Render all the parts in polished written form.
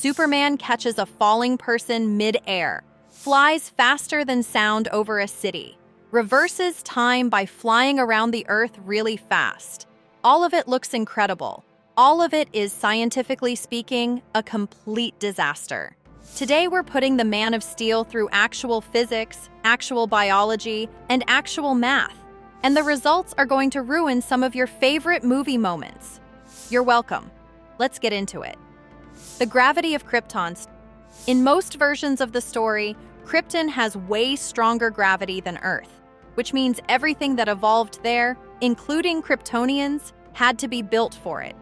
Superman catches a falling person mid-air, flies faster than sound over a city, reverses time by flying around the Earth really fast. All of it looks incredible. All of it is, scientifically speaking, a complete disaster. Today we're putting the Man of Steel through actual physics, actual biology, and actual math. And the results are going to ruin some of your favorite movie moments. You're welcome. Let's get into it. The gravity of Krypton. In most versions of the story, Krypton has way stronger gravity than Earth, which means everything that evolved there, including Kryptonians, had to be built for it.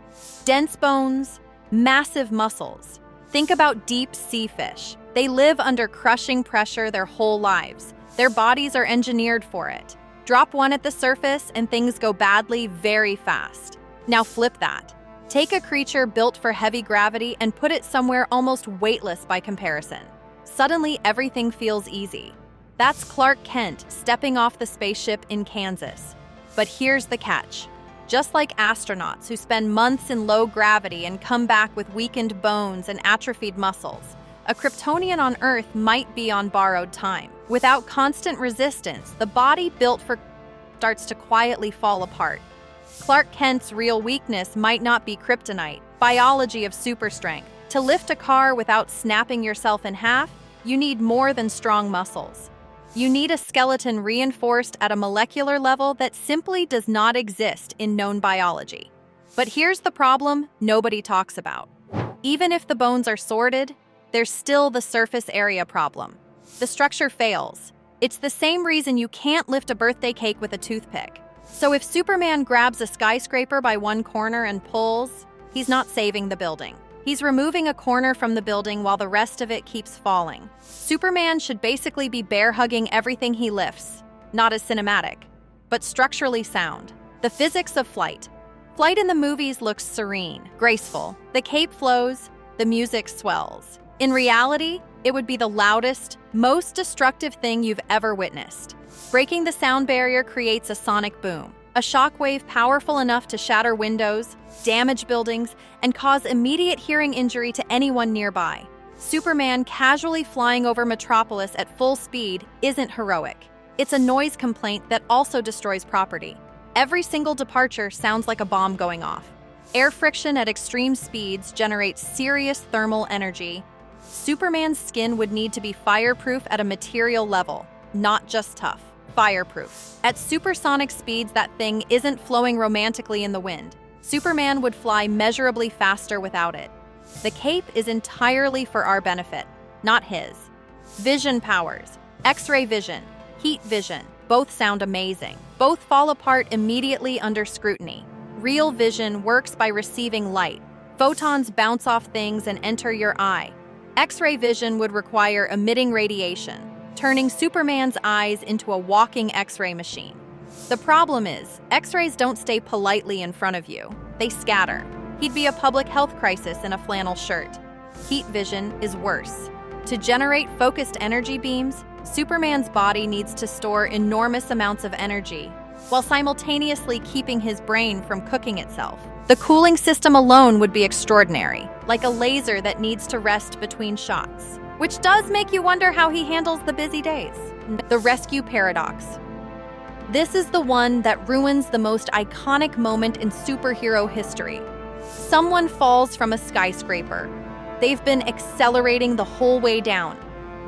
Dense bones, massive muscles. Think about deep sea fish. They live under crushing pressure their whole lives. Their bodies are engineered for it. Drop one at the surface and things go badly very fast. Now flip that. Take a creature built for heavy gravity and put it somewhere almost weightless by comparison. Suddenly, everything feels easy. That's Clark Kent stepping off the spaceship in Kansas. But here's the catch. Just like astronauts who spend months in low gravity and come back with weakened bones and atrophied muscles, a Kryptonian on Earth might be on borrowed time. Without constant resistance, the body built for starts to quietly fall apart. Clark Kent's real weakness might not be kryptonite, biology of super strength. To lift a car without snapping yourself in half, you need more than strong muscles. You need a skeleton reinforced at a molecular level that simply does not exist in known biology. But here's the problem nobody talks about. Even if the bones are sorted, there's still the surface area problem. The structure fails. It's the same reason you can't lift a birthday cake with a toothpick. So if Superman grabs a skyscraper by one corner and pulls, he's not saving the building. He's removing a corner from the building while the rest of it keeps falling. Superman should basically be bear-hugging everything he lifts, not as cinematic, but structurally sound. The physics of flight. Flight in the movies looks serene, graceful. The cape flows, the music swells. In reality, it would be the loudest, most destructive thing you've ever witnessed. Breaking the sound barrier creates a sonic boom, a shockwave powerful enough to shatter windows, damage buildings, and cause immediate hearing injury to anyone nearby. Superman casually flying over Metropolis at full speed isn't heroic. It's a noise complaint that also destroys property. Every single departure sounds like a bomb going off. Air friction at extreme speeds generates serious thermal energy. Superman's skin would need to be fireproof at a material level, not just tough. Fireproof. At supersonic speeds, that thing isn't flowing romantically in the wind. Superman would fly measurably faster without it. The cape is entirely for our benefit, not his. Vision powers. X-ray vision, heat vision, both sound amazing. Both fall apart immediately under scrutiny. Real vision works by receiving light. Photons bounce off things and enter your eye. X-ray vision would require emitting radiation, turning Superman's eyes into a walking X-ray machine. The problem is, X-rays don't stay politely in front of you. They scatter. He'd be a public health crisis in a flannel shirt. Heat vision is worse. To generate focused energy beams, Superman's body needs to store enormous amounts of energy, while simultaneously keeping his brain from cooking itself. The cooling system alone would be extraordinary, like a laser that needs to rest between shots. Which does make you wonder how he handles the busy days. The rescue paradox. This is the one that ruins the most iconic moment in superhero history. Someone falls from a skyscraper. They've been accelerating the whole way down.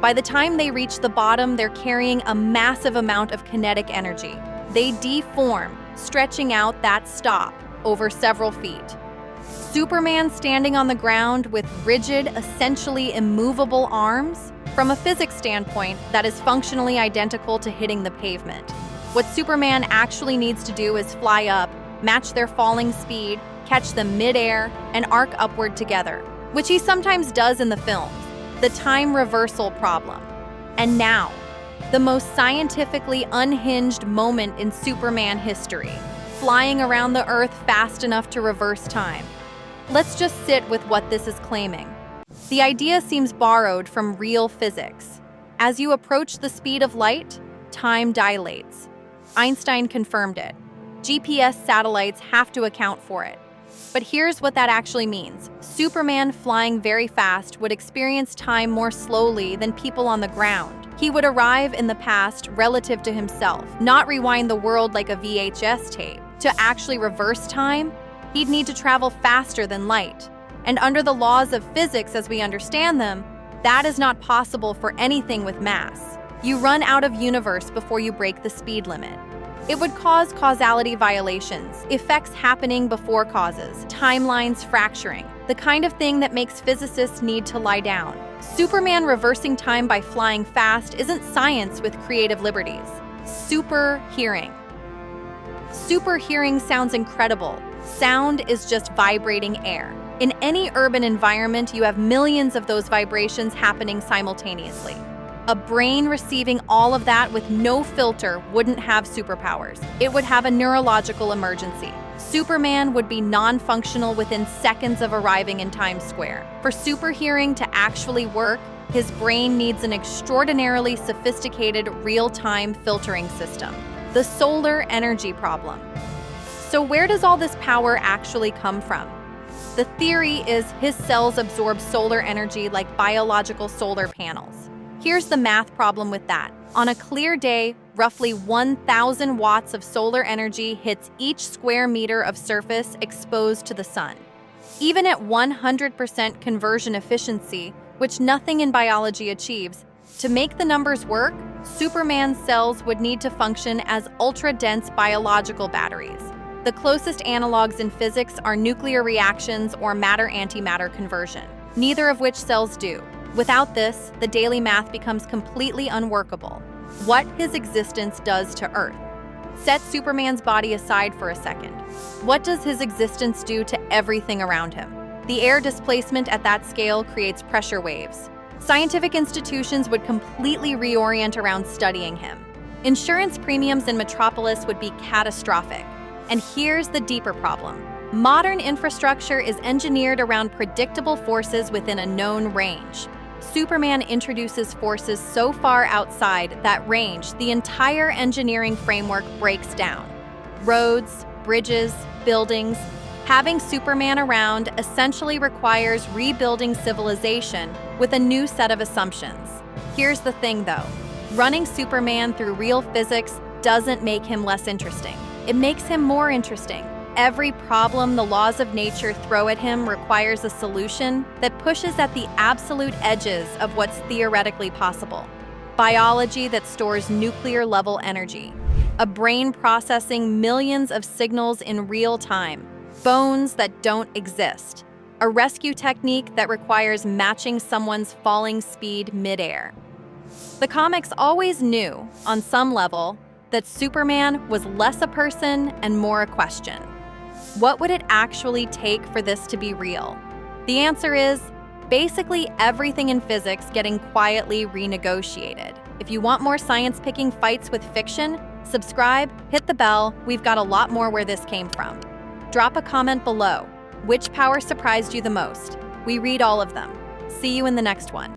By the time they reach the bottom, they're carrying a massive amount of kinetic energy. They deform, stretching out that stop over several feet. Superman standing on the ground with rigid, essentially immovable arms? From a physics standpoint, that is functionally identical to hitting the pavement. What Superman actually needs to do is fly up, match their falling speed, catch them mid-air, and arc upward together, which he sometimes does in the films. The time reversal problem. And now, the most scientifically unhinged moment in Superman history, flying around the Earth fast enough to reverse time. Let's just sit with what this is claiming. The idea seems borrowed from real physics. As you approach the speed of light, time dilates. Einstein confirmed it. GPS satellites have to account for it. But here's what that actually means. Superman flying very fast would experience time more slowly than people on the ground. He would arrive in the past relative to himself, not rewind the world like a VHS tape. To actually reverse time, he'd need to travel faster than light. And under the laws of physics as we understand them, that is not possible for anything with mass. You run out of universe before you break the speed limit. It would cause causality violations, effects happening before causes, timelines fracturing, the kind of thing that makes physicists need to lie down. Superman reversing time by flying fast isn't science with creative liberties. Super hearing. Super hearing sounds incredible. Sound is just vibrating air. In any urban environment, you have millions of those vibrations happening simultaneously. A brain receiving all of that with no filter wouldn't have superpowers. It would have a neurological emergency. Superman would be non-functional within seconds of arriving in Times Square. For super hearing to actually work, his brain needs an extraordinarily sophisticated real-time filtering system. The solar energy problem. So where does all this power actually come from? The theory is his cells absorb solar energy like biological solar panels. Here's the math problem with that. On a clear day, roughly 1,000 watts of solar energy hits each square meter of surface exposed to the sun. Even at 100% conversion efficiency, which nothing in biology achieves, to make the numbers work, Superman's cells would need to function as ultra-dense biological batteries. The closest analogs in physics are nuclear reactions or matter-antimatter conversion, neither of which cells do. Without this, the daily math becomes completely unworkable. What his existence does to Earth. Set Superman's body aside for a second. What does his existence do to everything around him? The air displacement at that scale creates pressure waves. Scientific institutions would completely reorient around studying him. Insurance premiums in Metropolis would be catastrophic. And here's the deeper problem. Modern infrastructure is engineered around predictable forces within a known range. Superman introduces forces so far outside that range, the entire engineering framework breaks down. Roads, bridges, buildings. Having Superman around essentially requires rebuilding civilization with a new set of assumptions. Here's the thing though. Running Superman through real physics doesn't make him less interesting. It makes him more interesting. Every problem the laws of nature throw at him requires a solution that pushes at the absolute edges of what's theoretically possible. Biology that stores nuclear-level energy. A brain processing millions of signals in real time. Bones that don't exist. A rescue technique that requires matching someone's falling speed midair. The comics always knew, on some level, that Superman was less a person and more a question. What would it actually take for this to be real? The answer is basically everything in physics getting quietly renegotiated. If you want more science-picking fights with fiction, subscribe, hit the bell. We've got a lot more where this came from. Drop a comment below. Which power surprised you the most? We read all of them. See you in the next one.